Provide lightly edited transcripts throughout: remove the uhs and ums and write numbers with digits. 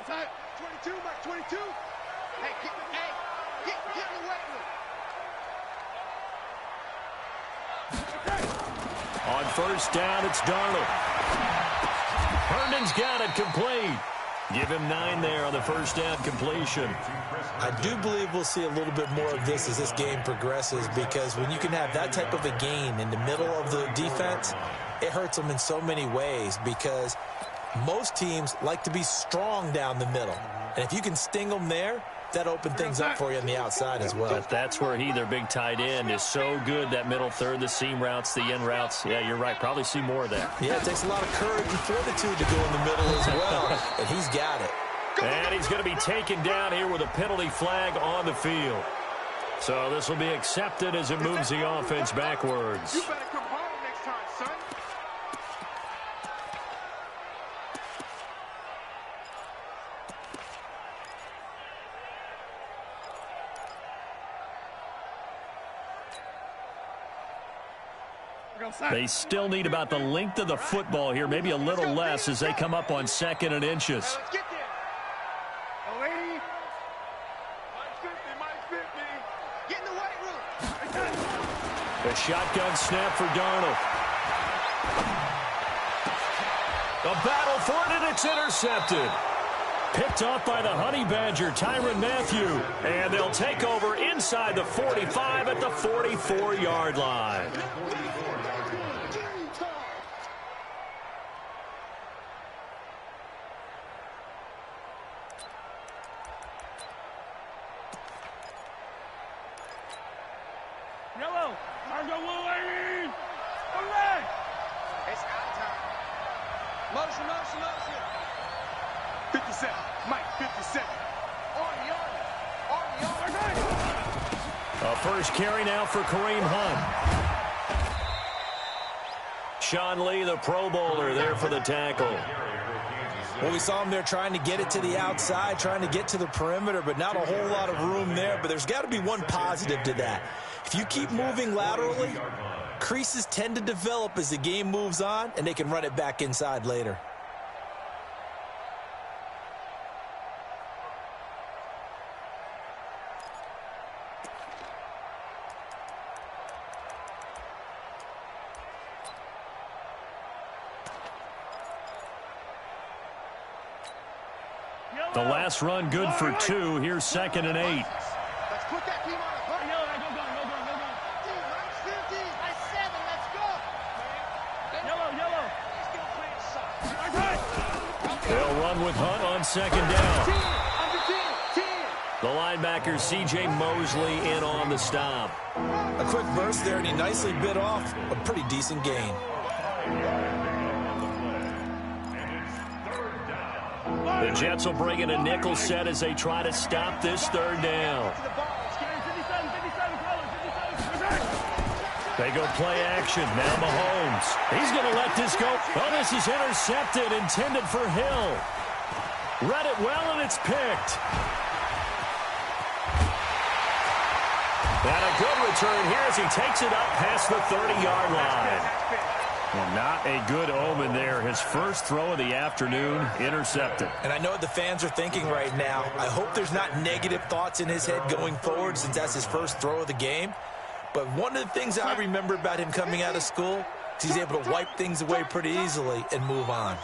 Outside. 22, Mike, 22. Hey, get in the weight room. On first down, it's Darnold. Herndon's got it complete. Give him 9 there on the first down completion. I do believe we'll see a little bit more of this as this game progresses, because when you can have that type of a gain in the middle of the defense, it hurts them in so many ways, because most teams like to be strong down the middle. And if you can sting them there, that opens things up for you on the outside as well. But that's where their big tight end, is so good, that middle third, the seam routes, the end routes. Yeah, you're right. Probably see more of that. Yeah, it takes a lot of courage and fortitude to go in the middle as well, and he's got it. And he's going to be taken down here with a penalty flag on the field. So this will be accepted as it moves the offense backwards. You better come home next time, son. They still need about the length of the football here, maybe a little less as they come up on 2nd and inches. Let's get there. Oh, lady. Mike 50. Get in the weight room. The shotgun snap for Darnold. A battle for it, and it's intercepted. Picked off by the Honey Badger, Tyrann Mathieu. And they'll take over inside the 45 at the 44-yard line. Yellow. Margo Willie. Hooray. It's out time. Motion. 57. Mike, 57. On yard. A first carry now for Kareem Hunt. Sean Lee, the Pro Bowler, there for the tackle. Well, we saw him there trying to get it to the outside, trying to get to the perimeter, but not a whole lot of room there. But there's got to be one positive to that. If you keep moving laterally, creases tend to develop as the game moves on, and they can run it back inside later. The last run good for 2. Here's 2nd and 8. Let's put that team on a play. Go. 50. 7. Let's go. Yellow. They'll run with Hunt on 2nd down. The linebacker, C.J. Mosley, in on the stop. A quick burst there, and he nicely bit off a pretty decent gain. The Jets will bring in a nickel set as they try to stop this 3rd down. They go play action. Now Mahomes. He's going to let this go. Oh, this is intercepted, intended for Hill. Read it well, and it's picked. And a good return here as he takes it up past the 30-yard line. Well, not a good omen there. His first throw of the afternoon, intercepted. And I know what the fans are thinking right now. I hope there's not negative thoughts in his head going forward, since that's his first throw of the game. But one of the things I remember about him coming out of school is he's able to wipe things away pretty easily and move on.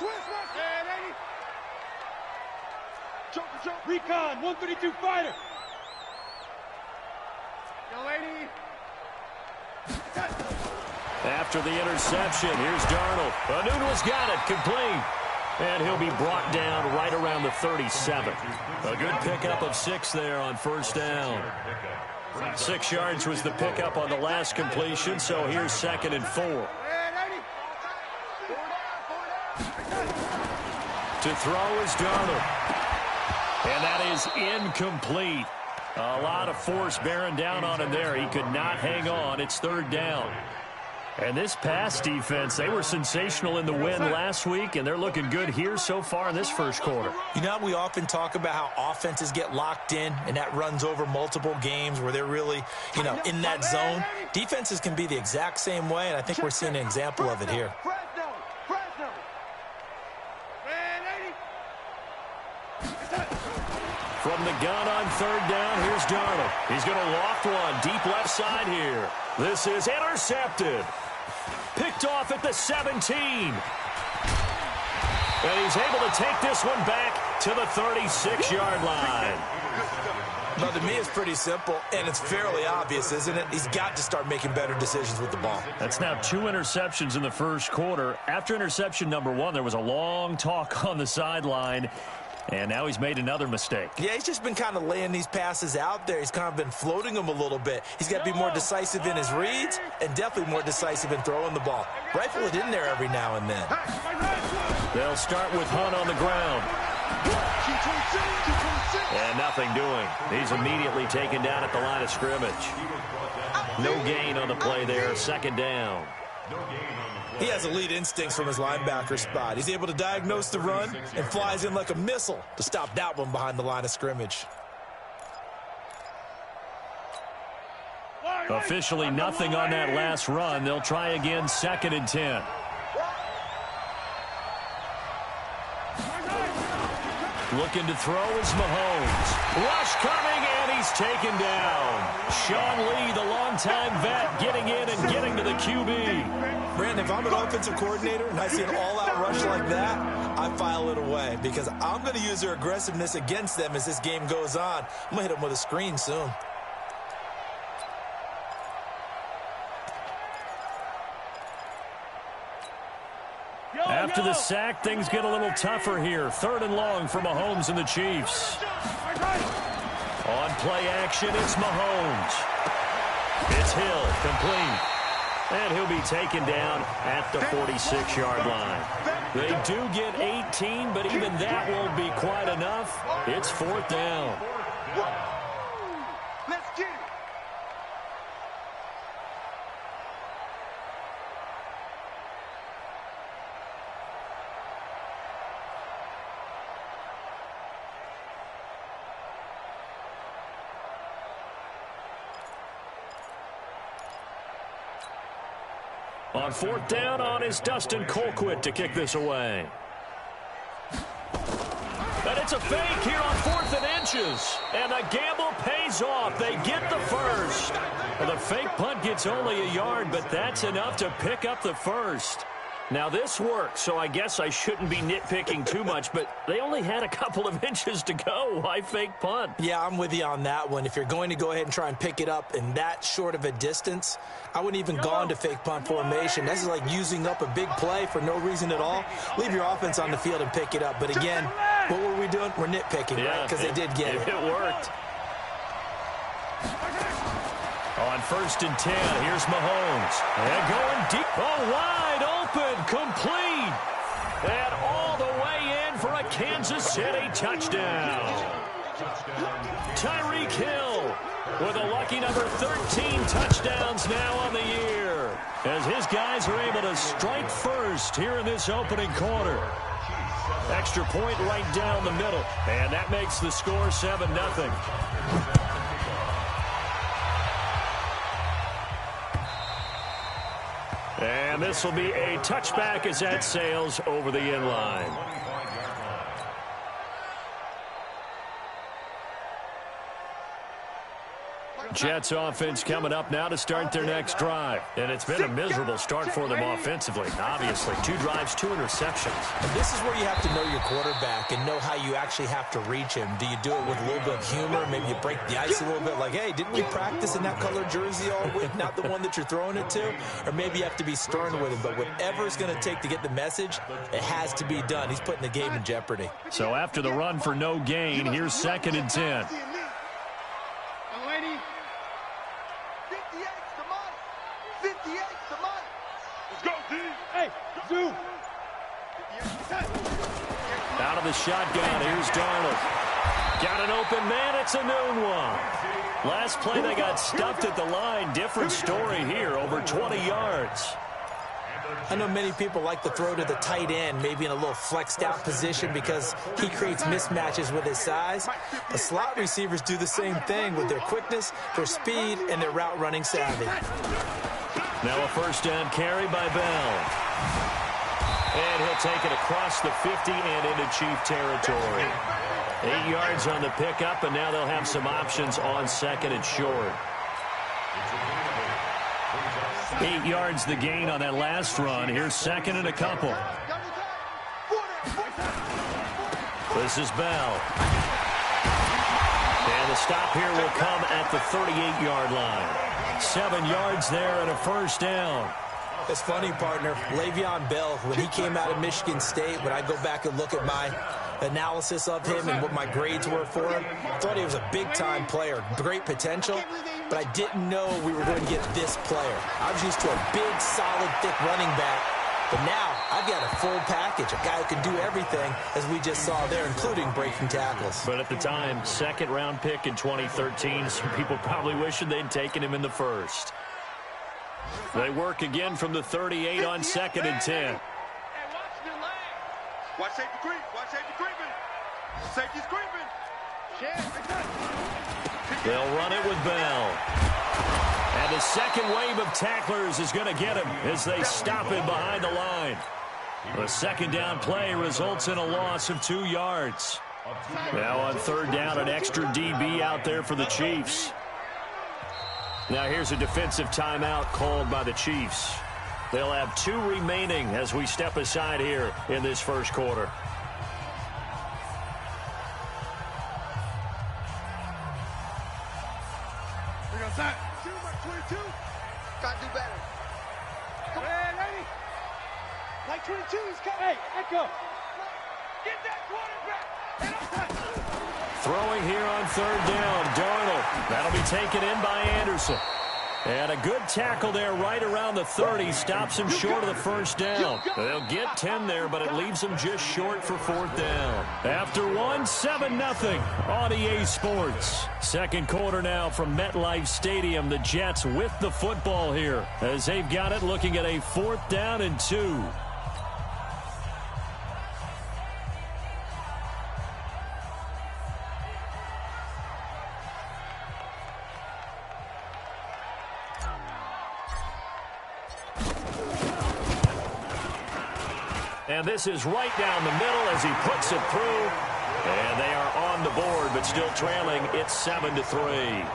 Recon, 132 fighter. Yo, lady. After the interception, here's Darnold. Anunu's got it, complete. And he'll be brought down right around the 37. A good pickup of 6 there on first down. 6 yards was the pickup on the last completion, so here's 2nd and 4. To throw is Darnold. And that is incomplete. A lot of force bearing down on him there. He could not hang on. It's 3rd down. And this pass defense, they were sensational in the win last week, and they're looking good here so far in this first quarter. You know, we often talk about how offenses get locked in, and that runs over multiple games where they're really, in that zone. Defenses can be the exact same way, and I think we're seeing an example of it here. From the gun on third down, here's Darnold. He's going to loft one deep left side here. This is intercepted. Picked off at the 17. And he's able to take this one back to the 36-yard line. Now, to me, it's pretty simple, and it's fairly obvious, isn't it? He's got to start making better decisions with the ball. That's now 2 interceptions in the first quarter. After interception number 1, there was a long talk on the sideline, and now he's made another mistake. Yeah, he's just been kind of laying these passes out there. He's kind of been floating them a little bit. He's got to be more decisive in his reads and definitely more decisive in throwing the ball. Rifle it in there every now and then. They'll start with Hunt on the ground. And nothing doing. He's immediately taken down at the line of scrimmage. No gain on the play there. Second down. He has elite instincts from his linebacker spot. He's able to diagnose the run and flies in like a missile to stop that one behind the line of scrimmage. Officially nothing on that last run. They'll try again, 2nd and 10. Looking to throw is Mahomes. Rush coming, and he's taken down. Sean Lee, the longtime vet, getting in and getting to the QB. Brandon, if I'm an offensive coordinator and I see an all-out rush like that, I file it away because I'm going to use their aggressiveness against them as this game goes on. I'm going to hit them with a screen soon. After the sack, things get a little tougher here. 3rd and long for Mahomes and the Chiefs. On play action, it's Mahomes. It's Hill, complete. And he'll be taken down at the 46-yard line. They do get 18, but even that won't be quite enough. It's 4th down. Let's get it. On 4th down, on is Dustin Colquitt to kick this away. And it's a fake here on 4th and inches. And the gamble pays off. They get the first. And the fake punt gets only a yard, but that's enough to pick up the first. Now, this works, so I guess I shouldn't be nitpicking too much, but they only had a couple of inches to go. Why fake punt? Yeah, I'm with you on that one. If you're going to go ahead and try and pick it up in that short of a distance, I wouldn't even go into fake punt formation. This is like using up a big play for no reason at all. Leave your offense on the field and pick it up. But again, what were we doing? We're nitpicking, right? Because they did get it. It worked. On 1st and 10, here's Mahomes. And going deep. Oh, wide open, complete. And all the way in for a Kansas City touchdown. Tyreek Hill with a lucky number 13 touchdowns now on the year, as his guys are able to strike first here in this opening quarter. Extra point right down the middle, and that makes the score 7-0. And this will be a touchback as that sails over the inline. Jets offense coming up now to start their next drive. And it's been a miserable start for them offensively, obviously. 2 drives, 2 interceptions. And this is where you have to know your quarterback and know how you actually have to reach him. Do you do it with a little bit of humor? Maybe you break the ice a little bit like, hey, didn't we practice in that colored jersey all week? Not the one that you're throwing it to? Or maybe you have to be stern with him. But whatever it's going to take to get the message, it has to be done. He's putting the game in jeopardy. So after the run for no gain, here's 2nd and 10. Out of the shotgun, here's Darnold. Got an open man, it's a noon one. Last play they got stuffed at the line. Different story here, over 20 yards. I know many people like to throw to the tight end, maybe in a little flexed out position because he creates mismatches with his size. The slot receivers do the same thing with their quickness, their speed, and their route running savvy. Now a 1st down carry by Bell. And he'll take it across the 50 and into Chief territory. 8 yards on the pickup, and now they'll have some options on second and short. 8 yards the gain on that last run. Here's second and a couple. This is Bell. And the stop here will come at the 38-yard line. 7 yards there and a first down. It's funny, partner. Le'Veon Bell, when he came out of Michigan State, when I go back and look at my analysis of him and what my grades were for him, I thought he was a big-time player, great potential, but I didn't know we were going to get this player. I was used to a big, solid, thick running back, but now I've got a full package, a guy who can do everything, as we just saw there, including breaking tackles. But at the time, second-round pick in 2013, some people probably wishing they'd taken him in the first. They work again from the 38 on second and 10. Watch safety creep. Watch safety creeping. Safety's creeping. They'll run it with Bell. And the second wave of tacklers is going to get him as they stop him behind the line. The second down play results in a loss of 2 yards. Now on third down, an extra DB out there for the Chiefs. Now here's a defensive timeout called by the Chiefs. They'll have 2 remaining as we step aside here in this first quarter. Here goes that. 22. Got to do better. Come on, ready? Like 22, he's coming. Hey, Echo. Get that quarterback. Throwing here on third down, Darnold. That'll be taken in by Anderson. And a good tackle there right around the 30. Stops him short of the first down. They'll get 10 there, but it leaves them just short for fourth down. After one, 7-0 on EA Sports. Second quarter now from MetLife Stadium. The Jets with the football here as they've got it, looking at a 4th down and 2. And this is right down the middle as he puts it through. And they are on the board, but still trailing. It's 7-3.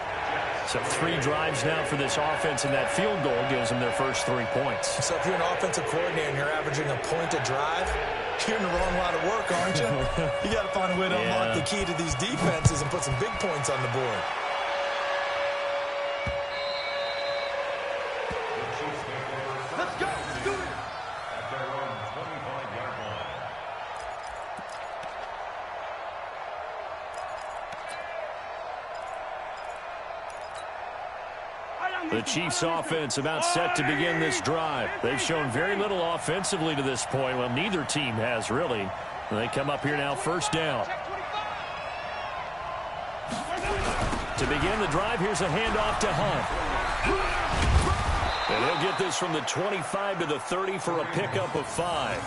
So 3 drives now for this offense, and that field goal gives them their first 3 points. So if you're an offensive coordinator and you're averaging a point a drive, you're in the wrong line of work, aren't you? You got to find a way to unlock the key to these defenses and put some big points on the board. Let's go. Let's do it. The Chiefs offense about set to begin this drive. They've shown very little offensively to this point. Well, neither team has really. They come up here now, first down. To begin the drive, here's a handoff to Hunt. And he'll get this from the 25 to the 30 for a pickup of 5.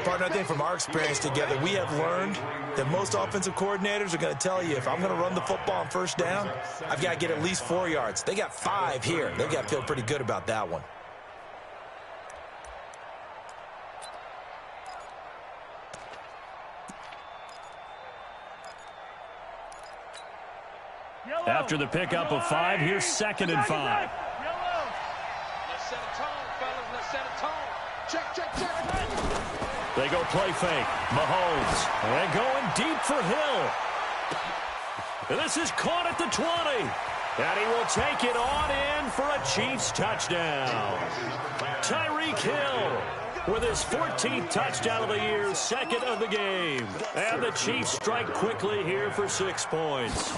Partner, I think from our experience together, we have learned that most offensive coordinators are going to tell you, if I'm going to run the football on first down, I've got to get at least 4 yards. They got 5 here. They've got to feel pretty good about that one. After the pickup of 5, here's 2nd and 5. Let's set a tone, fellas. Let's set a tone. Check, check, check. They go play fake. Mahomes. And going deep for Hill. And this is caught at the 20. And he will take it on in for a Chiefs touchdown. Tyreek Hill with his 14th touchdown of the year, 2nd of the game. And the Chiefs strike quickly here for 6 points.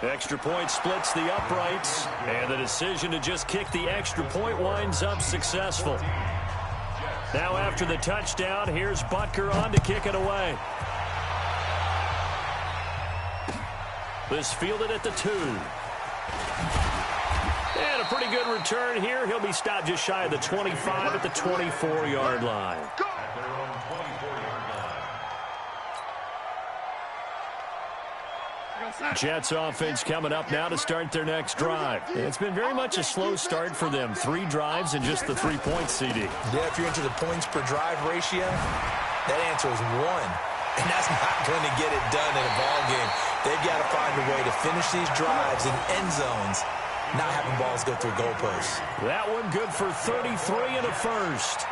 Extra point splits the uprights, and the decision to just kick the extra point winds up successful. Now after the touchdown, here's Butker on to kick it away. This fielded at the 2. And a pretty good return here. He'll be stopped just shy of the 25 at the 24-yard line. Jets offense coming up now to start their next drive. It's been very much a slow start for them. 3 drives and just the 3 points, CD. Yeah, if you're into the points per drive ratio, that answer is 1. And that's not going to get it done in a ball game. They've got to find a way to finish these drives in end zones, not having balls go through goalposts. That one good for 33 and a first.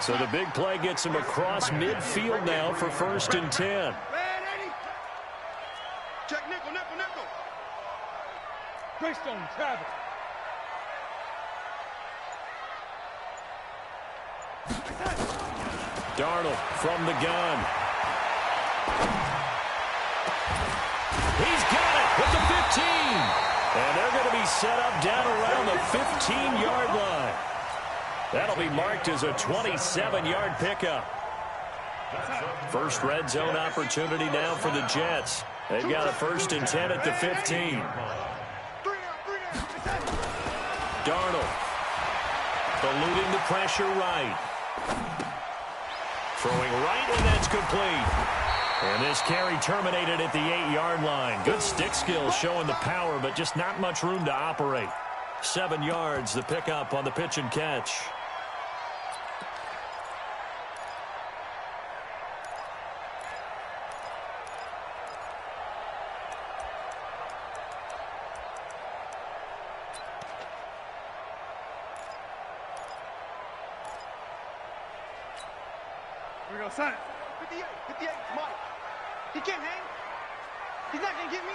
So the big play gets him across midfield now for 1st and 10. Check nickel. Greystone, travel. Darnold from the gun. He's got it with the 15. And they're going to be set up down around the 15-yard line. That'll be marked as a 27-yard pickup. First red zone opportunity now for the Jets. They've got a 1st and 10 at the 15. Darnold eluding the pressure right. Throwing right, and that's complete. And this carry terminated at the 8-yard line. Good stick skills showing the power, but just not much room to operate. 7 yards, the pickup on the pitch and catch. Here we go, son. 58, Mike. He can't hang. He's not going to get me.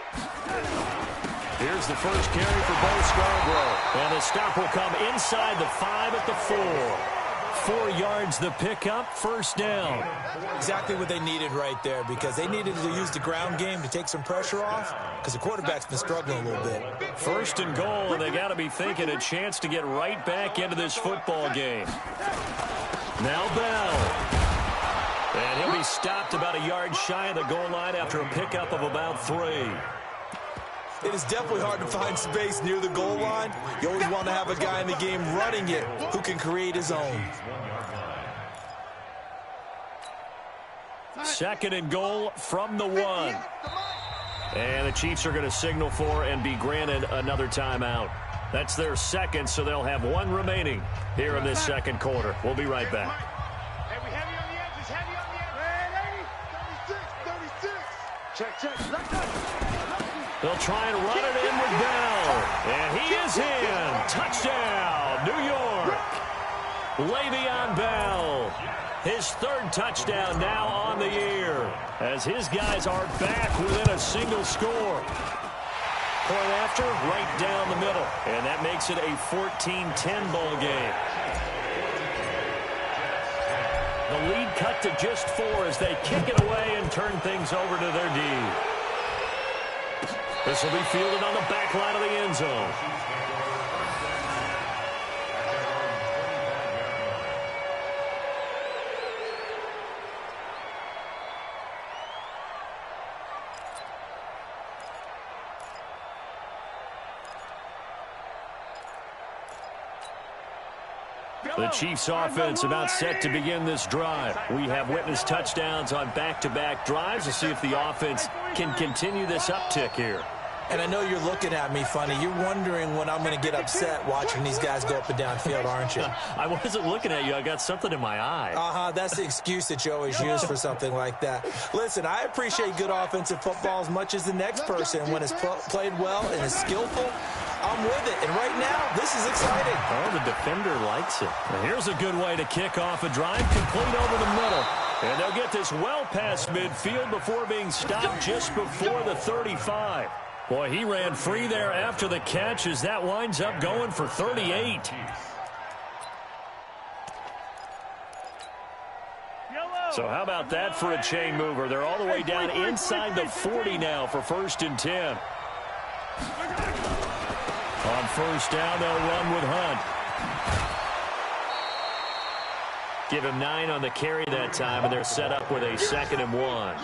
Here's the first carry for Bo Scarborough. And the stop will come inside the 5 at the 4. 4 yards the pickup, 1st down. Exactly what they needed right there, because they needed to use the ground game to take some pressure off, because the quarterback's been struggling a little bit. 1st and goal, and they got to be thinking a chance to get right back into this football game. Now Bell. And he'll be stopped about a yard shy of the goal line after a pickup of about 3. It is definitely hard to find space near the goal line. You always want to have a guy in the game running it who can create his own. 2nd and goal from the 1. And the Chiefs are going to signal for and be granted another timeout. That's their 2nd, so they'll have 1 remaining here in this 2nd quarter. We'll be right back. Check. They'll try and run it in with Bell. And he is in. Touchdown, New York. Le'Veon Bell. His 3rd touchdown now on the year, as his guys are back within a single score. Point after, right down the middle. And that makes it a 14-10 ball game. The lead cut to just 4 as they kick it away and turn things over to their D. This will be fielded on the back line of the end zone. The Chiefs offense about set to begin this drive. We have witnessed touchdowns on back-to-back drives. We'll see if the offense can continue this uptick here. And I know you're looking at me funny. You're wondering when I'm going to get upset watching these guys go up and down field, aren't you? I wasn't looking at you. I got something in my eye. That's the excuse that you always use for something like that. Listen, I appreciate good offensive football as much as the next person. When it's played well and is skillful, I'm with it. And right now, this is exciting. Oh, the defender likes it. And here's a good way to kick off a drive, complete over the middle. And they'll get this well past midfield before being stopped just before the 35. Boy, he ran free there after the catch as that winds up going for 38. So how about that for a chain mover? They're all the way down inside the 40 now for 1st and 10. On 1st down, they'll run with Hunt. Give him 9 on the carry that time, and they're set up with a 2nd and 1.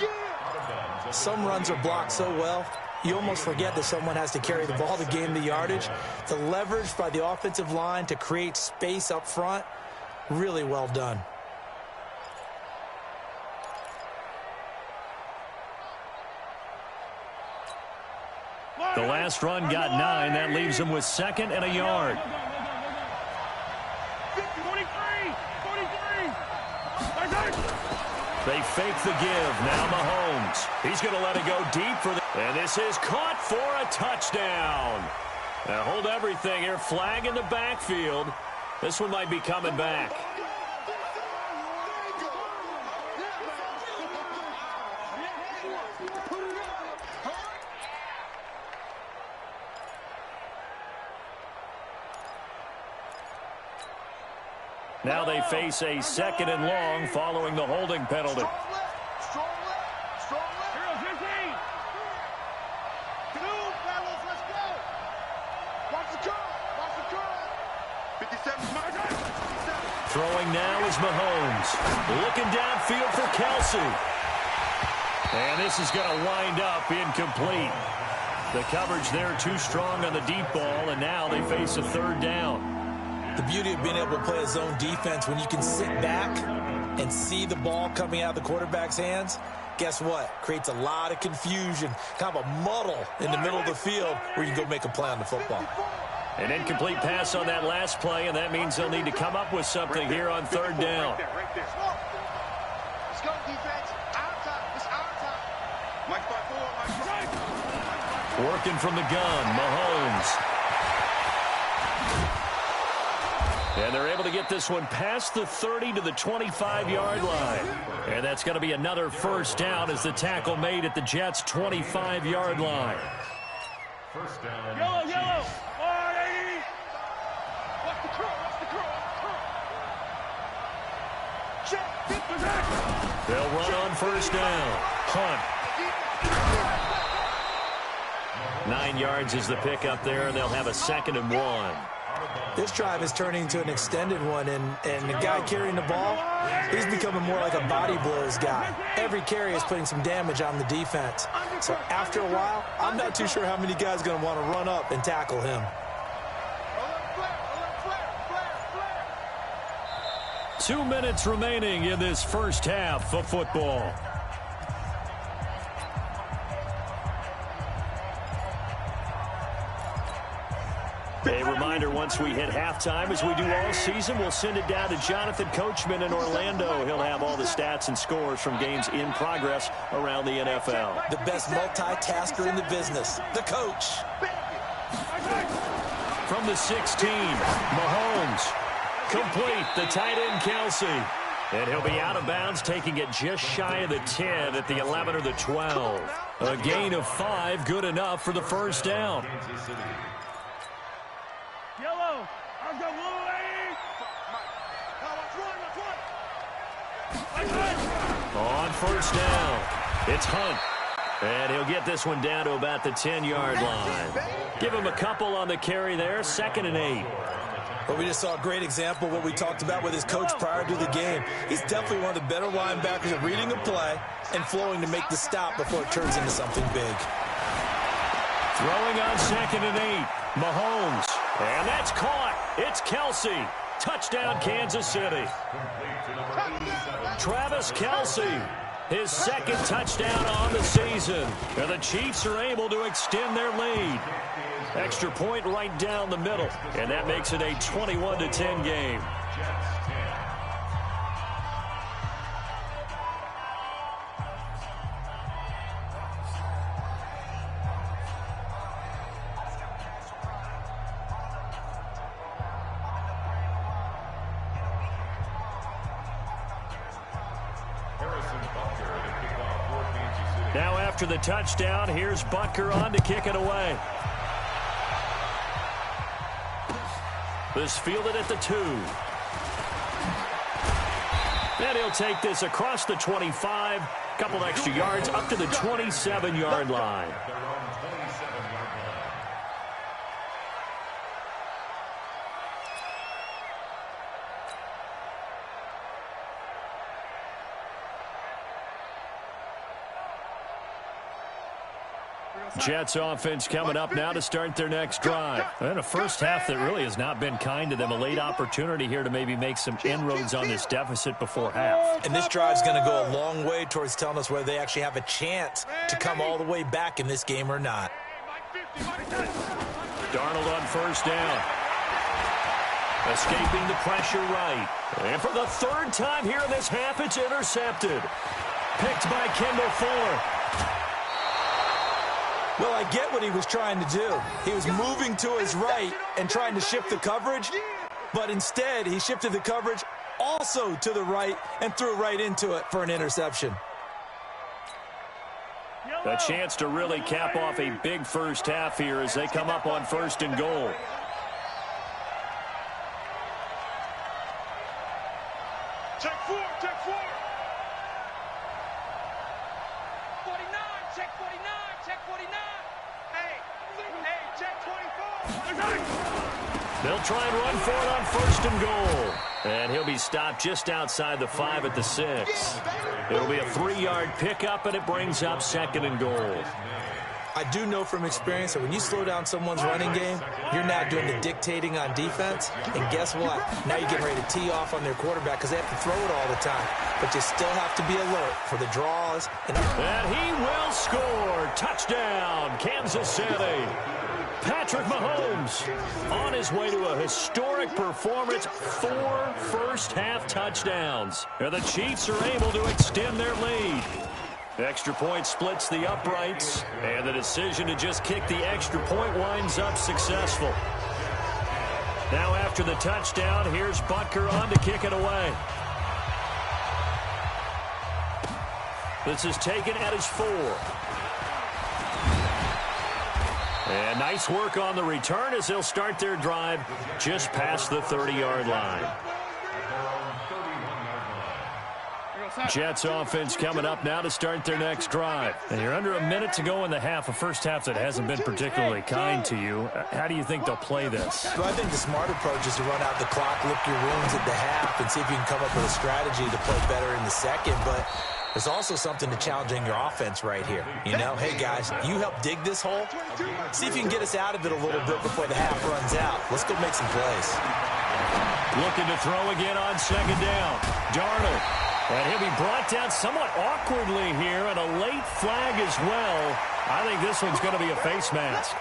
Some runs are blocked so well, you almost forget that someone has to carry the ball to gain the yardage. The leverage by the offensive line to create space up front, really well done. The last run got 9. That leaves them with 2nd and a yard. 43. They fake the give. Now Mahomes. He's going to let it go deep for the... And this is caught for a touchdown. Now hold everything here. Flag in the backfield. This one might be coming back. Now they face a 2nd and long following the holding penalty. Strong left. Here's 15. 2, fellas, let's go. Watch the curl. 57. Throwing now is Mahomes. Looking downfield for Kelsey. And this is going to wind up incomplete. The coverage there too strong on the deep ball, and now they face a 3rd down. The beauty of being able to play a zone defense, when you can sit back and see the ball coming out of the quarterback's hands, guess what? Creates a lot of confusion, kind of a muddle in the middle of the field where you can go make a play on the football. An incomplete pass on that last play, and that means they'll need to come up with something here on 3rd down. Let's go, defense. Our time. It's our time. Mike by 4. Working from the gun, Mahomes. And they're able to get this one past the 30 to the 25-yard line. And that's going to be another 1st down as the tackle made at the Jets' 25-yard line. 1st down. Yellow. 180. Watch the curl. Check. They'll run on 1st down. Hunt. 9 yards is the pickup there, and they'll have a 2nd and 1. This drive is turning into an extended one, and the guy carrying the ball, he's becoming more like a body blows guy. Every carry is putting some damage on the defense. So after a while, I'm not too sure how many guys are going to want to run up and tackle him. 2 minutes remaining in this first half of football. A reminder, once we hit halftime, as we do all season, we'll send it down to Jonathan Coachman in Orlando. He'll have all the stats and scores from games in progress around the NFL. The best multitasker in the business, the coach. From the 16, Mahomes. Complete, the tight end, Kelsey. And he'll be out of bounds, taking it just shy of the 10 at the 11 or the 12. A gain of 5, good enough for the 1st down. Yellow. I've got 180. On 1st down, it's Hunt. And he'll get this one down to about the 10-yard line. Give him a couple on the carry there, 2nd and 8. But we just saw a great example of what we talked about with his coach prior to the game. He's definitely one of the better linebackers at reading a play and flowing to make the stop before it turns into something big. Throwing on 2nd and 8, Mahomes. And that's caught. It's Kelsey. Touchdown, Kansas City. Travis Kelsey, his 2nd touchdown on the season. And the Chiefs are able to extend their lead. Extra point right down the middle. And that makes it a 21-10 game. Now after the touchdown, here's Butker on to kick it away. This fielded at the 2. And he'll take this across the 25. Couple extra yards up to the 27-yard line. Jets offense coming up now to start their next drive. And a first half that really has not been kind to them. A late opportunity here to maybe make some inroads on this deficit before half. And this drive's going to go a long way towards telling us whether they actually have a chance to come all the way back in this game or not. Darnold on first down. Escaping the pressure right. And for the third time here in this half, it's intercepted. Picked by Kendall Fuller. Well, I get what he was trying to do. He was moving to his right and trying to shift the coverage, but instead he shifted the coverage also to the right and threw right into it for an interception. A chance to really cap off a big first half here as they come up on 1st and goal. Check 4, check 4. 49, check 49, check 49. Hey, check 24. They'll try and run for it on 1st and goal. And he'll be stopped just outside the 5 at the 6. It'll be a 3-yard pickup, and it brings up 2nd and goal. I do know from experience that when you slow down someone's running game, you're now doing the dictating on defense. And guess what? Now you're getting ready to tee off on their quarterback because they have to throw it all the time. But you still have to be alert for the draws. And he will score. Touchdown, Kansas City. Patrick Mahomes on his way to a historic performance, 4 first-half touchdowns. And the Chiefs are able to extend their lead. Extra point splits the uprights, and the decision to just kick the extra point winds up successful. Now after the touchdown, here's Butker on to kick it away. This is taken at his 4. And nice work on the return as they'll start their drive just past the 30-yard line. Jets offense coming up now to start their next drive. And you're under a minute to go in the half, a first half that hasn't been particularly kind to you. How do you think they'll play this? Well, I think the smart approach is to run out the clock, lick your wounds at the half, and see if you can come up with a strategy to play better in the second. But there's also something to challenging your offense right here. You know, hey, guys, you help dig this hole. See if you can get us out of it a little bit before the half runs out. Let's go make some plays. Looking to throw again on 2nd down. Darnold. And he'll be brought down somewhat awkwardly here, and a late flag as well. I think this one's going to be a face mask.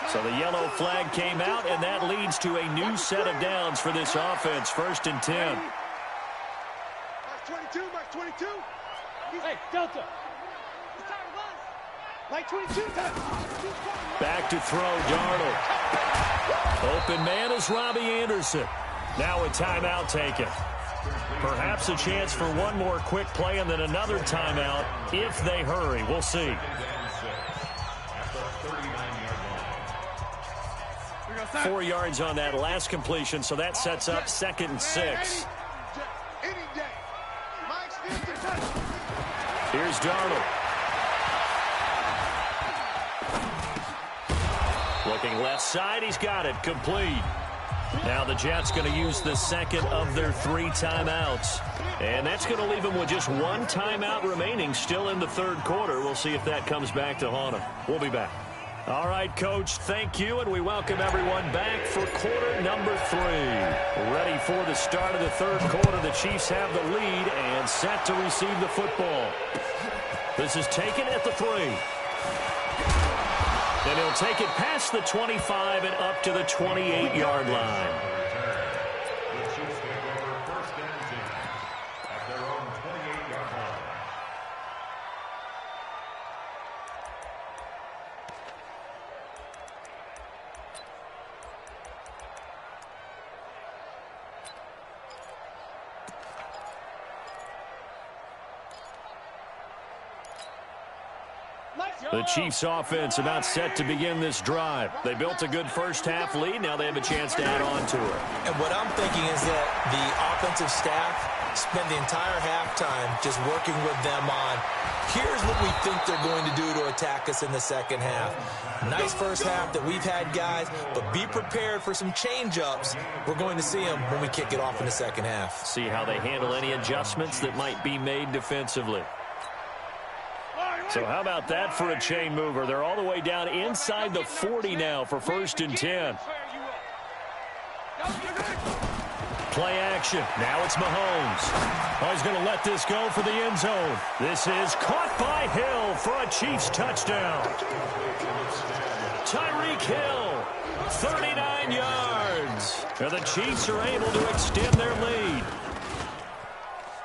So the yellow flag came out, and that leads to a new set of downs for this offense. 1st and 10. Mark 22, Mark 22. Hey, Delta. Like 22 times. Back to throw, Darnold. Open man is Robbie Anderson. Now a timeout taken. Perhaps a chance for one more quick play and then another timeout if they hurry. We'll see. 4 yards on that last completion, so that sets up 2nd and 6. Here's Darnold. Looking left side, he's got it, complete. Now the Jets going to use the 2nd of their 3 timeouts. And that's going to leave them with just 1 timeout remaining still in the 3rd quarter. We'll see if that comes back to haunt them. We'll be back. All right, Coach, thank you, and we welcome everyone back for quarter number 3. Ready for the start of the 3rd quarter. The Chiefs have the lead and set to receive the football. This is taken at the 3. And he'll take it past the 25 and up to the 28-yard line. The Chiefs offense about set to begin this drive. They built a good first half lead. Now they have a chance to add on to it. And what I'm thinking is that the offensive staff spent the entire halftime just working with them on, here's what we think they're going to do to attack us in the second half. Nice first half that we've had, guys, but be prepared for some change-ups. We're going to see them when we kick it off in the second half. See how they handle any adjustments that might be made defensively. So how about that for a chain mover? They're all the way down inside the 40 now for 1st and 10. Play action. Now it's Mahomes. Oh, he's going to let this go for the end zone. This is caught by Hill for a Chiefs touchdown. Tyreek Hill, 39 yards. And the Chiefs are able to extend their lead.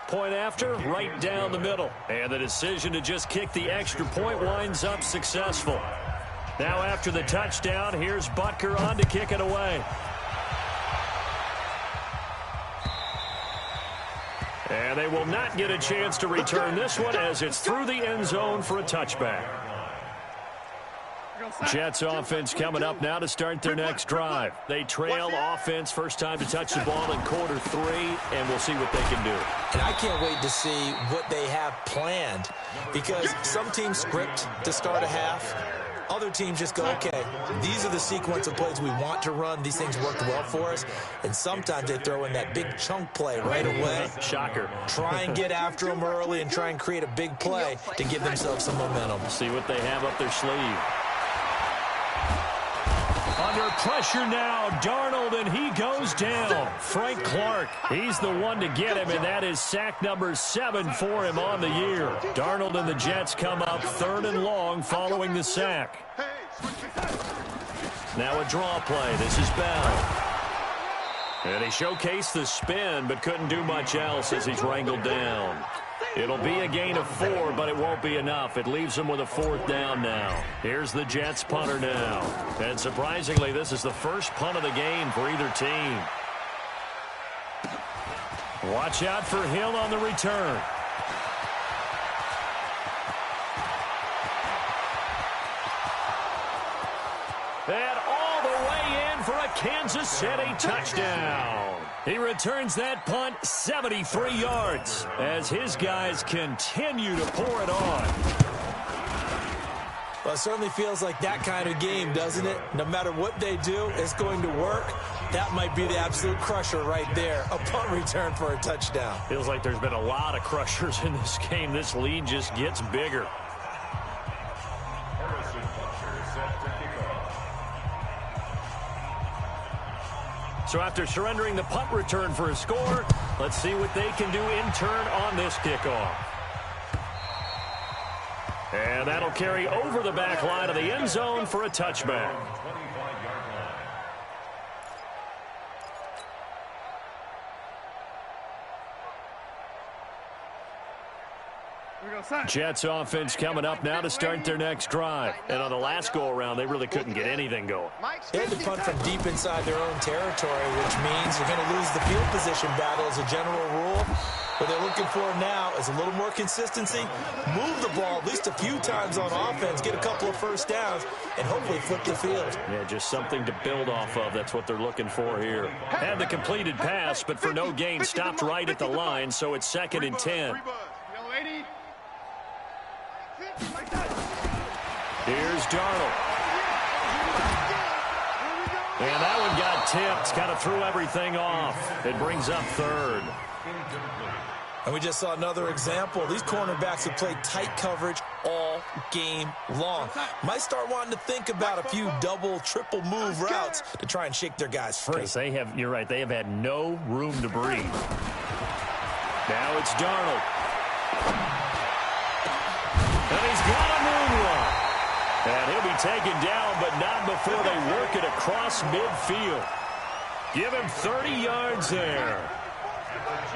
Point after, right down the middle. And the decision to just kick the extra point winds up successful. Now after the touchdown, here's Butker on to kick it away. And they will not get a chance to return this one as it's through the end zone for a touchback. Jets offense coming up now to start their next drive. They trail offense, first time to touch the ball in quarter 3, and we'll see what they can do. And I can't wait to see what they have planned, because some teams script to start a half. Other teams just go, okay, these are the sequence of plays we want to run. These things worked well for us. And sometimes they throw in that big chunk play right away. Shocker. Try and get after them early and try and create a big play to give themselves some momentum. See what they have up their sleeve. Under pressure now, Darnold, and he goes down. Frank Clark, he's the one to get him, and that is sack number 7 for him on the year. Darnold and the Jets come up 3rd and long following the sack. Now a draw play. This is Bell. And he showcased the spin, but couldn't do much else as he's wrangled down. It'll be a gain of 4, but it won't be enough. It leaves them with a 4th down now. Here's the Jets punter now. And surprisingly, this is the first punt of the game for either team. Watch out for Hill on the return. And all the way in for a Kansas City touchdown. He returns that punt 73 yards as his guys continue to pour it on. Well, it certainly feels like that kind of game, doesn't it? No matter what they do, it's going to work. That might be the absolute crusher right there. A punt return for a touchdown. Feels like there's been a lot of crushers in this game. This lead just gets bigger. So after surrendering the punt return for a score, let's see what they can do in turn on this kickoff. And that'll carry over the back line of the end zone for a touchback. Jets offense coming up now to start their next drive. And on the last go-around, they really couldn't get anything going. They had to punt from deep inside their own territory, which means you're going to lose the field position battle as a general rule. What they're looking for now is a little more consistency, move the ball at least a few times on offense, get a couple of first downs, and hopefully flip the field. Yeah, just something to build off of. That's what they're looking for here. Had the completed pass, but for no gain, stopped right at the line, so it's 2nd and 10. Here's Darnold. And that one got tipped. Kind of threw everything off. It brings up 3rd. And we just saw another example. These cornerbacks have played tight coverage all game long. Might start wanting to think about a few double, triple move routes to try and shake their guys free. Because they have, you're right, they have had no room to breathe. Now it's Darnold. And he's got a moonwalk. And he'll be taken down, but not before they work it across midfield. Give him 30 yards there.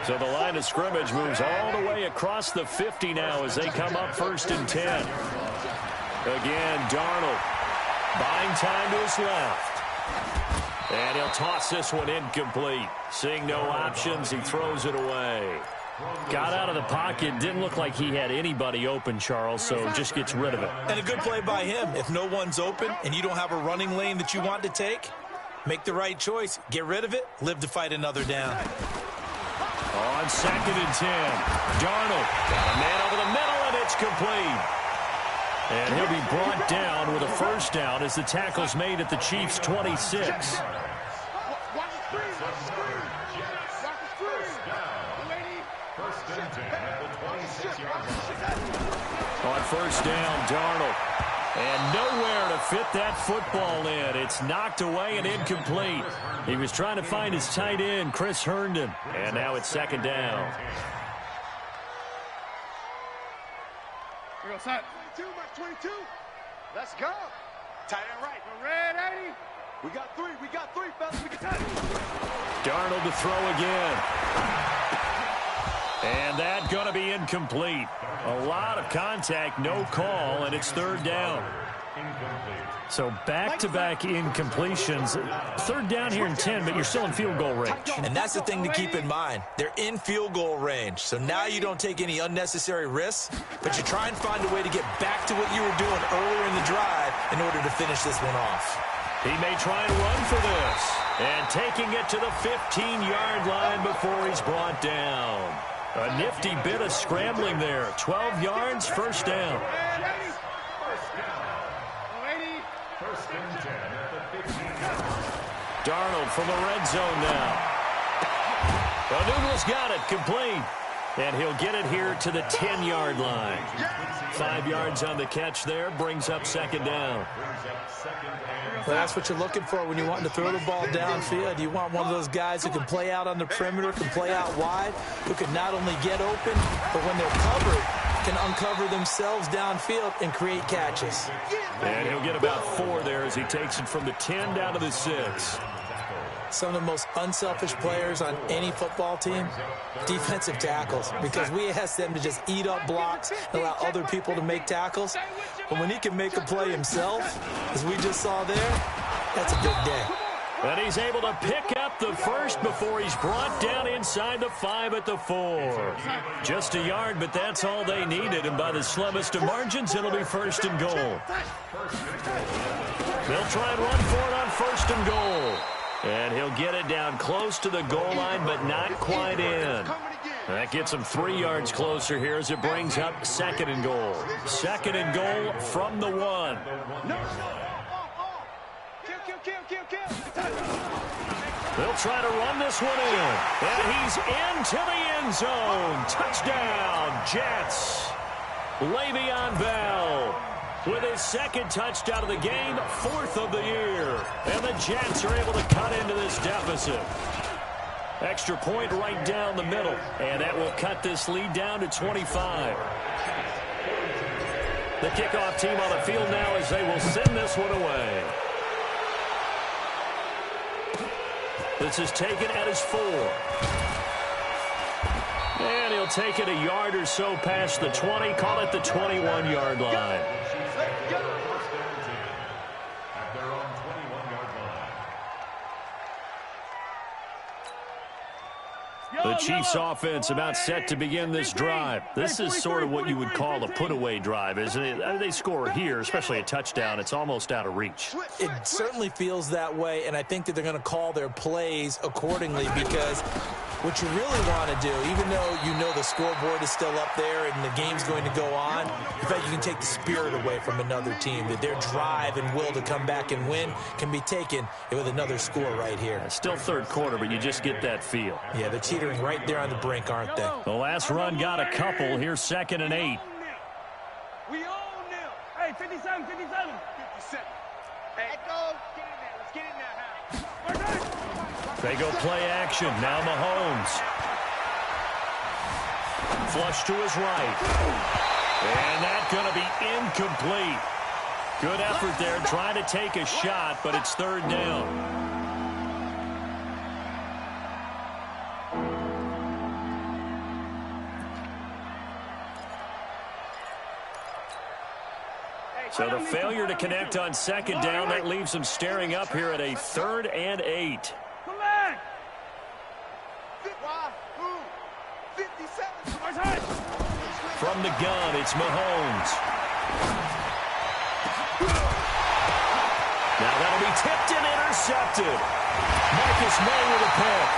So the line of scrimmage moves all the way across the 50 now as they come up 1st and 10. Again, Darnold buying time to his left. And he'll toss this one incomplete. Seeing no options, he throws it away. Got out of the pocket. Didn't look like he had anybody open, Charles, so just gets rid of it. And a good play by him. If no one's open and you don't have a running lane that you want to take, make the right choice. Get rid of it. Live to fight another down. On 2nd and 10. Darnold got a man over the middle, and it's complete. And he'll be brought down with a first down as the tackle's made at the Chiefs' 26. On 1st down, Darnold And nowhere to fit that football in. It's knocked away and incomplete. He was trying to find his tight end, Chris Herndon. And now it's second down. Here goes set. 22, mark 22. Let's go. Tight end right. We're red, 80. We got three, fellas. We can touch. Darnold to throw again. And that's going to be incomplete. A lot of contact, no call, and it's third down. So back-to-back incompletions. Third down here in 10, but you're still in field goal range. And that's the thing to keep in mind. They're in field goal range. So now you don't take any unnecessary risks, but you try and find a way to get back to what you were doing earlier in the drive in order to finish this one off. He may try and run for this. And taking it to the 15-yard line before he's brought down. A nifty bit of scrambling there. 12 yards, first down. Darnold from the red zone now. Noodle's got it, complete. And he'll get it here to the 10-yard line. 5 yards on the catch there, brings up second down. Well, that's what you're looking for when you want to throw the ball downfield. You want one of those guys who can play out on the perimeter, can play out wide, who can not only get open, but when they're covered, can uncover themselves downfield and create catches. And he'll get about 4 there as he takes it from the 10 down to the 6. Some of the most unselfish players on any football team, defensive tackles, because we ask them to just eat up blocks and allow other people to make tackles. But when he can make a play himself, as we just saw there, that's a big day. And he's able to pick up the first before he's brought down inside the 5 at the 4. Just a yard, but that's all they needed. And by the slimmest of margins, it'll be first and goal. They'll try and run for it on first and goal. And he'll get it down close to the goal line, but not quite in. That gets him 3 yards closer here as it brings up second and goal. Second and goal from the 1. They'll try to run this one in. And he's into the end zone. Touchdown, Jets. Le'Veon Bell with his second touchdown of the game, 4th of the year. And the Jets are able to cut into this deficit. Extra point right down the middle. And that will cut this lead down to 25. The kickoff team on the field now as they will send this one away. This is taken at his 4. And he'll take it a yard or so past the 20, call it the 21-yard line. The Chiefs offense about set to begin this drive. This is sort of what you would call a put-away drive, isn't it? They score here, especially a touchdown. It's almost out of reach. It certainly feels that way, and I think that they're going to call their plays accordingly because what you really want to do, even though you know the scoreboard is still up there and the game's going to go on, in fact, you can take the spirit away from another team, that their drive and will to come back and win can be taken with another score right here. Still third quarter, but you just get that feel. Yeah, they're teetering right there on the brink, aren't they? The last run got a couple. Here's second and 8. We own them. Hey, 57, 57. 57. Hey, go. Get in there. Let's get in there, Hal. They go play action. Now Mahomes. Flush to his right. And that's going to be incomplete. Good effort there trying to take a shot, but it's third down. So the failure to connect on second down, that leaves them staring up here at a 3rd and 8. From the gun, it's Mahomes. Now that'll be tipped and intercepted. Marcus May with a pick.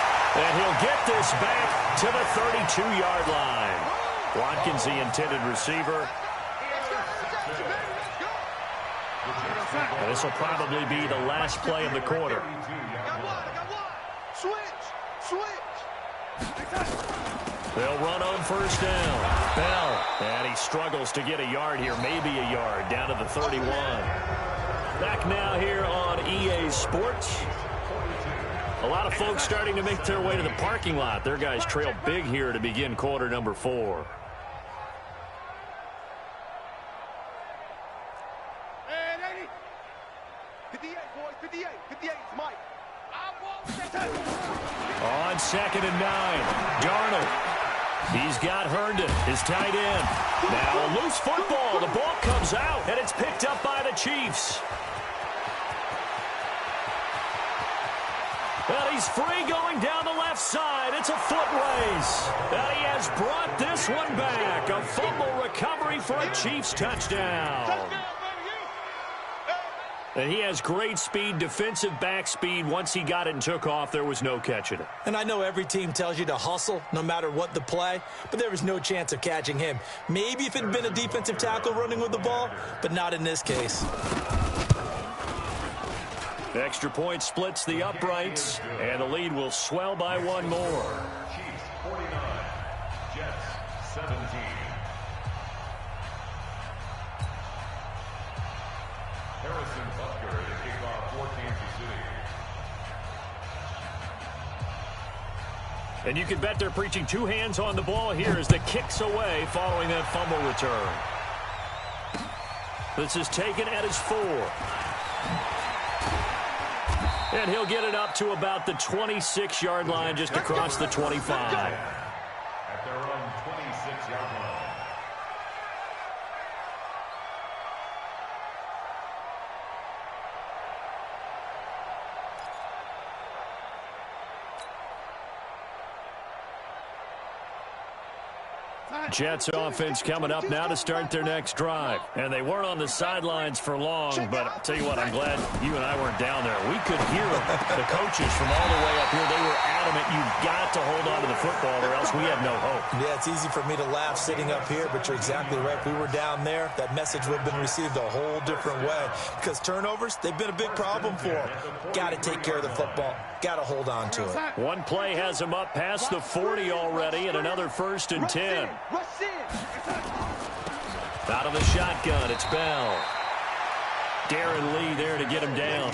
And he'll get this back to the 32-yard line. Watkins, the intended receiver. And this will probably be the last play of the quarter. Switch. They'll run on first down. Bell. And he struggles to get a yard here, maybe a yard, down to the 31. Back now here on EA Sports. A lot of folks starting to make their way to the parking lot. Their guys trail big here to begin quarter number 4. And 80. 58, boys. 58. 58. Mike. On 2nd and 9. Darnold. He's got Herndon, his tight end. Now a loose football. The ball comes out, and it's picked up by the Chiefs. Well, he's free going down the left side. It's a foot race. And he has brought this one back. A fumble recovery for a Chiefs touchdown. And he has great speed, defensive back speed. Once he got it and took off, there was no catching it. And I know every team tells you to hustle no matter what the play, but there was no chance of catching him. Maybe if it had been a defensive tackle running with the ball, but not in this case. The extra point splits the uprights, and the lead will swell by one more. Chiefs 49, Jets 17. Harrison Butker to kick off for Kansas City. And you can bet they're preaching 2 hands on the ball here as the kick's away following that fumble return. This is taken at his 4. And he'll get it up to about the 26-yard line, just across the 25. At their own 26-yard line. Jets offense coming up now to start their next drive. And they weren't on the sidelines for long, but I'll tell you what, I'm glad you and I weren't down there. We could hear the coaches from all the way up here. They were adamant, you've got to hold on to the football or else we have no hope. Yeah, it's easy for me to laugh sitting up here, but you're exactly right. If we were down there, that message would have been received a whole different way. Because turnovers, they've been a big problem for them. Got to take care of the football. Got to hold on to it. One play has him up past the 40 already, and another 1st and 10. Out of the shotgun, it's Bell. Darren Lee there to get him down.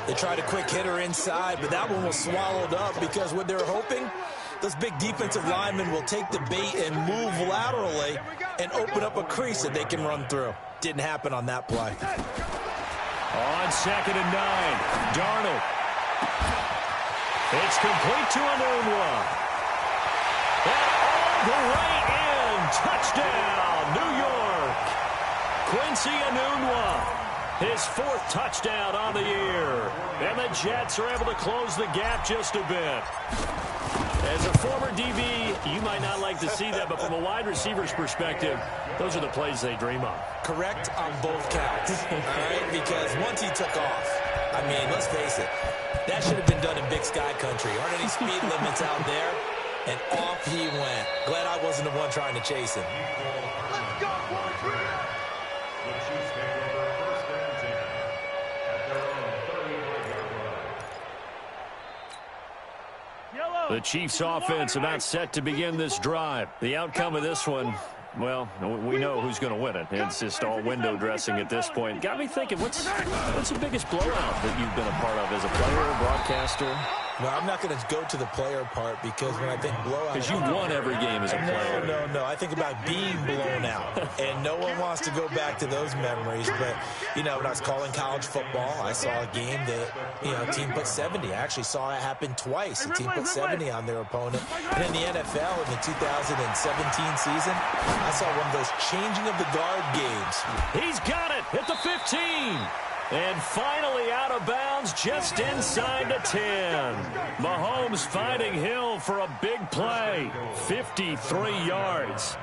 They tried a quick hitter inside, but that one was swallowed up because what they're hoping, those big defensive linemen will take the bait and move laterally and open up a crease that they can run through. Didn't happen on that play. On 2nd and 9, Darnold. It's complete to Anunwa. And all the way in. Touchdown, New York. Quincy Anunwa. His 4th touchdown on the year. And the Jets are able to close the gap just a bit. As a former DB, you might not like to see that, but from a wide receiver's perspective, those are the plays they dream of. Correct on both counts, all right? Because once he took off, I mean, let's face it, that should have been done in Big Sky country. Aren't any speed limits out there? And off he went. Glad I wasn't the one trying to chase him. Let's go, boys. The Chiefs take over 1st and 10 at their own 31-yard line. The Chiefs offense about set to begin this drive. The outcome of this one, well, we know who's going to win it. It's just all window dressing at this point. Got me thinking, what's the biggest blowout that you've been a part of as a player, broadcaster? Well, I'm not going to go to the player part because when I think blowout... Because you won every game as a player. No. I think about being blown out. And no one wants to go back to those memories. But, you know, when I was calling college football, I saw a game that, you know, a team put 70. I actually saw it happen twice. A team put 70 on their opponent. And in the NFL, in the 2017 season, I saw one of those changing of the guard games. He's got it at the 15. And finally out of bounds just inside the 10. Mahomes finding Hill for a big play. 53 yards.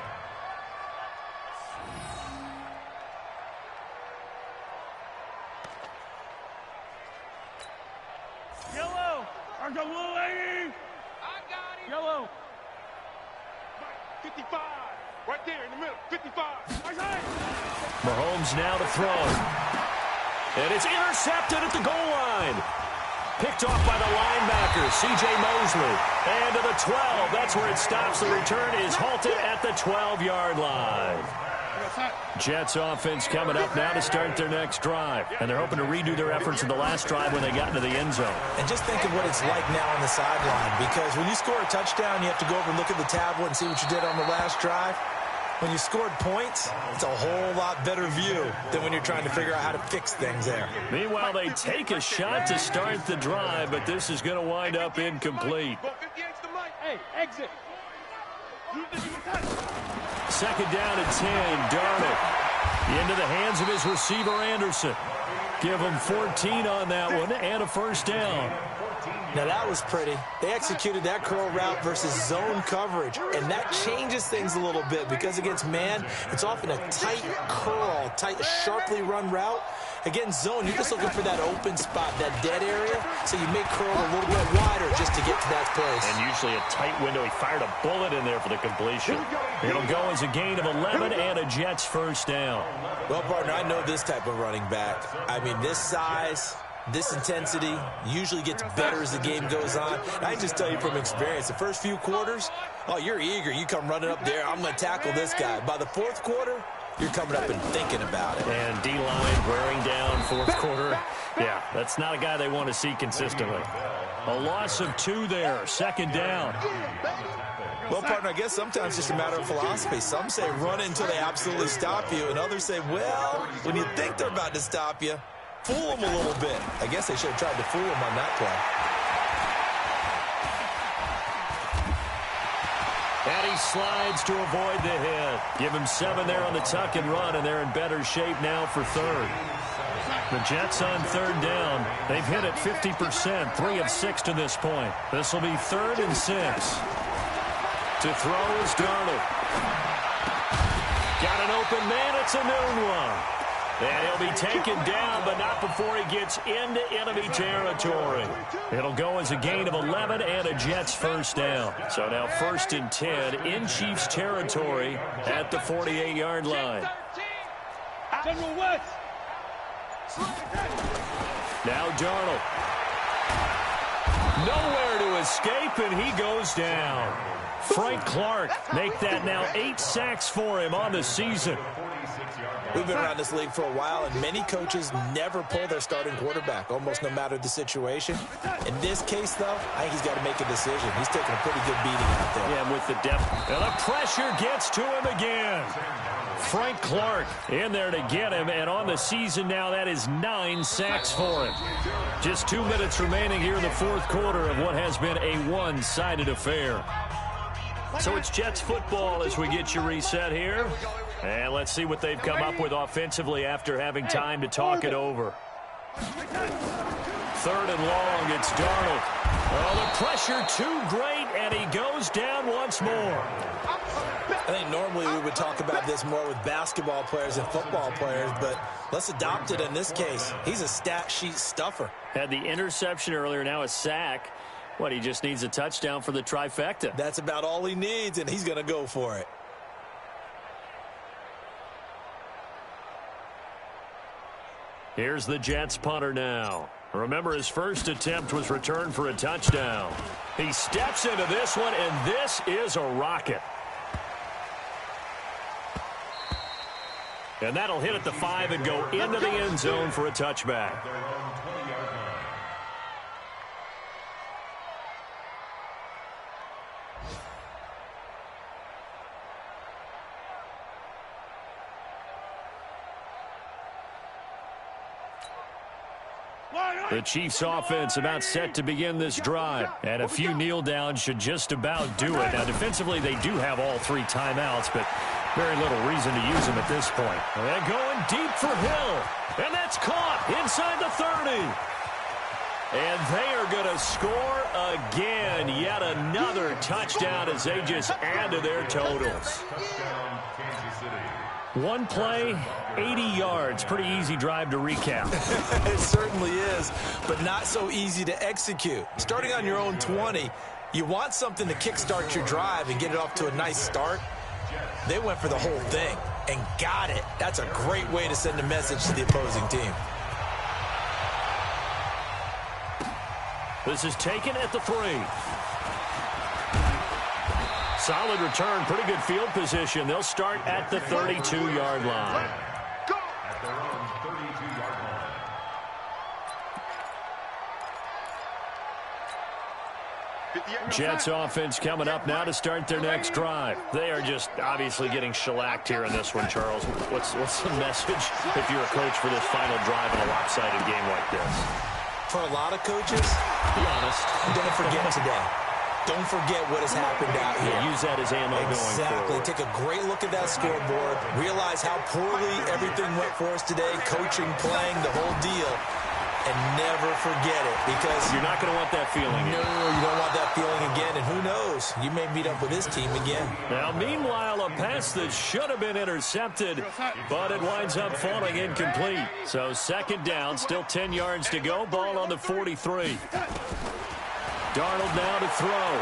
Yellow. I got little lady. I got it. Yellow. 55. Right there in the middle. 55. Mahomes now to throw. And it's intercepted at the goal line. Picked off by the linebacker, C.J. Mosley. And to the 12. That's where it stops. The return is halted at the 12-yard line. Jets offense coming up now to start their next drive. And they're hoping to redo their efforts in the last drive when they got into the end zone. And just think of what it's like now on the sideline, because when you score a touchdown, you have to go over and look at the tablet and see what you did on the last drive. When you scored points, it's a whole lot better view than when you're trying to figure out how to fix things there. Meanwhile, they take a shot to start the drive, but this is going to wind up incomplete. Hey, exit. Second down and 10, Darnold into the hands of his receiver, Anderson. Give him 14 on that one and a first down. Now, that was pretty. They executed that curl route versus zone coverage, and that changes things a little bit because against man, it's often a tight curl, sharply run route. Against zone, you're just looking for that open spot, that dead area, so you may curl a little bit wider just to get to that place. And usually a tight window. He fired a bullet in there for the completion. It'll go as a gain of 11 and a Jets first down. Well, partner, I know this type of running back. I mean, this size, this intensity usually gets better as the game goes on. And I can just tell you from experience, the first few quarters, oh, you're eager. You come running up there, I'm going to tackle this guy. By the fourth quarter, you're coming up and thinking about it. And D-line wearing down fourth quarter. Yeah, that's not a guy they want to see consistently. A loss of 2 there, second down. Well, partner, I guess sometimes it's just a matter of philosophy. Some say run it until they absolutely stop you, and others say, well, when you think they're about to stop you, fool them a little bit. I guess they should have tried to fool them on that play. And he slides to avoid the hit. Give him 7 there on the tuck and run, and they're in better shape now for third. The Jets on third down. They've hit it 50%, 3 of 6 to this point. This will be 3rd and 6. To throw is Darnold. Got an open man. It's a noon one. And he'll be taken down, but not before he gets into enemy territory. It'll go as a gain of 11 and a Jets first down. So now 1st and 10 in Chiefs territory at the 48-yard line. General West. Now Darnold. Nowhere to escape, and he goes down. Frank Clark make that now 8 sacks for him on the season. We've been around this league for a while, and many coaches never pull their starting quarterback, almost no matter the situation. In this case, though, I think he's got to make a decision. He's taking a pretty good beating out there. Yeah, with the depth. And the pressure gets to him again. Frank Clark in there to get him, and on the season now, that is 9 sacks for him. Just 2 minutes remaining here in the fourth quarter of what has been a one-sided affair. So it's Jets football as we get you reset here. And let's see what they've come up with offensively after having time to talk it over. 3rd and long, it's Darnold. Oh, the pressure too great, and he goes down once more. I think normally we would talk about this more with basketball players and football players, but let's adopt it in this case. He's a stat sheet stuffer. Had the interception earlier, now a sack. What, he just needs a touchdown for the trifecta. That's about all he needs, and he's going to go for it. Here's the Jets punter now. Remember, his first attempt was returned for a touchdown. He steps into this one, and this is a rocket. And that'll hit at the 5 and go into the end zone for a touchback. The Chiefs offense about set to begin this drive. And a few kneel downs should just about do it. Now, defensively, they do have all 3 timeouts, but very little reason to use them at this point. And going deep for Hill. And that's caught inside the 30. And they are going to score again. Yet another touchdown as they just add to their totals. One play, 80 yards. Pretty easy drive to recap. It certainly is, but not so easy to execute. Starting on your own 20, you want something to kickstart your drive and get it off to a nice start. They went for the whole thing and got it. That's a great way to send a message to the opposing team. This is taken at the 3. Solid return, pretty good field position. They'll start at the 32-yard line. At their own 32-yard line. Jets offense coming up now to start their next drive. They are just obviously getting shellacked here in this one, Charles. What's the message if you're a coach for this final drive in a lopsided game like this? For a lot of coaches, be honest, don't forget today. Don't forget what has happened out here. Yeah, use that as ammo going forward. Exactly. Take a great look at that scoreboard. Realize how poorly everything went for us today. Coaching, playing, the whole deal. And never forget it, because you're not going to want that feeling. No, you don't want that feeling again. And who knows? You may meet up with this team again. Now, meanwhile, a pass that should have been intercepted, but it winds up falling incomplete. So second down, still 10 yards to go. Ball on the 43. Darnold now to throw.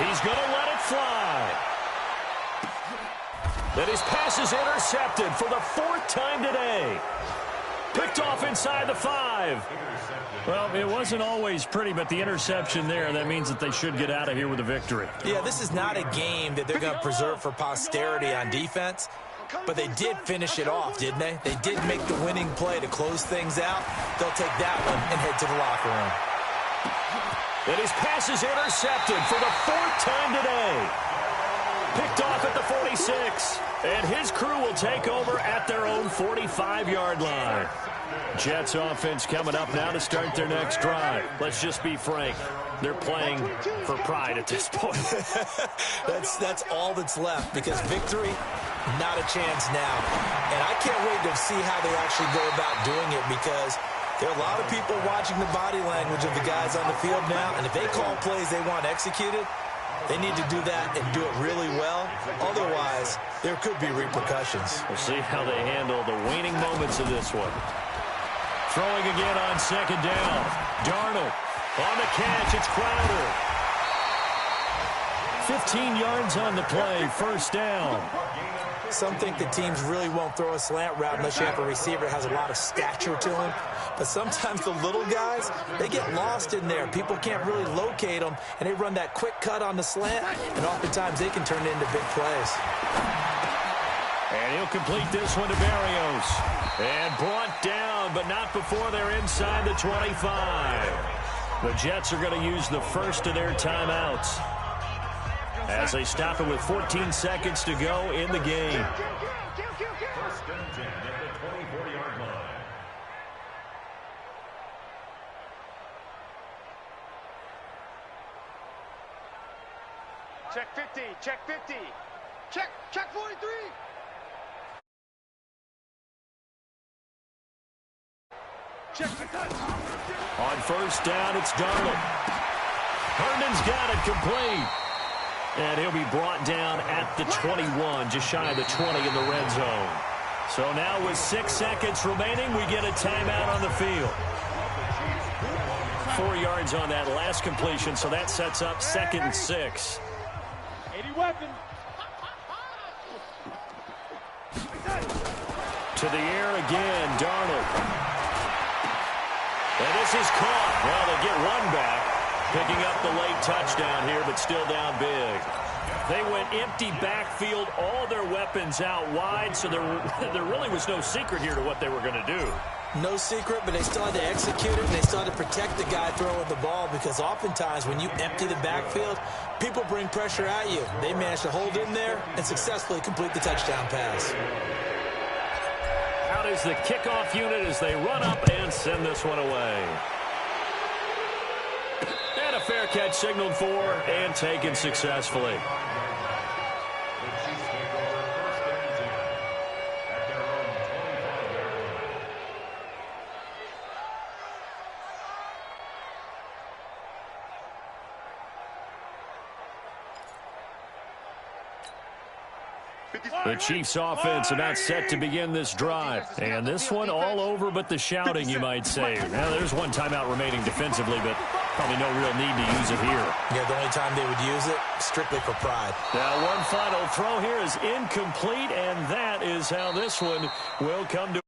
He's going to let it fly. Then his pass is intercepted for the 4th time today. Picked off inside the 5. Well, it wasn't always pretty, but the interception there, that means that they should get out of here with a victory. Yeah, this is not a game that they're going to preserve for posterity on defense, but they did finish it off, didn't they? They did make the winning play to close things out. They'll take that one and head to the locker room. And his pass is intercepted for the 4th time today. Picked off at the 46. And his crew will take over at their own 45-yard line. Jets offense coming up now to start their next drive. Let's just be frank. They're playing for pride at this point. That's all that's left, because victory, not a chance now. And I can't wait to see how they actually go about doing it, because there are a lot of people watching the body language of the guys on the field now, and if they call plays they want executed, they need to do that and do it really well. Otherwise, there could be repercussions. We'll see how they handle the waning moments of this one. Throwing again on second down. Darnold on the catch. It's Crowder. 15 yards on the play. First down. Some think the teams really won't throw a slant route unless you have a receiver that has a lot of stature to him. But sometimes the little guys, they get lost in there. People can't really locate them, and they run that quick cut on the slant, and oftentimes they can turn it into big plays. And he'll complete this one to Barrios. And brought down, but not before they're inside the 25. The Jets are going to use the first of their timeouts as they stop it with 14 seconds to go in the game. First and 10 at the 24-yard line. Check 50, check 50. Check 43. Check the touch. On first down, it's Darnold. Herndon's got it complete. And he'll be brought down at the 21, just shy of the 20 in the red zone. So now with 6 seconds remaining, we get a timeout on the field. 4 yards on that last completion, so that sets up 2nd and 6. 80 weapon. To the air again, Darnold. And this is caught. Well, they get one back. Picking up the late touchdown here, but still down big. They went empty backfield, all their weapons out wide, so there really was no secret here to what they were going to do. No secret, but they still had to execute it, and they still had to protect the guy throwing the ball, because oftentimes when you empty the backfield, people bring pressure at you. They managed to hold in there and successfully complete the touchdown pass. Out is the kickoff unit as they run up and send this one away. And a fair catch signaled for and taken successfully. The Chiefs offense about set to begin this drive. And this one all over but the shouting, you might say. Now, there's one timeout remaining defensively, but probably no real need to use it here. Yeah, the only time they would use it, strictly for pride. Now, one final throw here is incomplete, and that is how this one will come to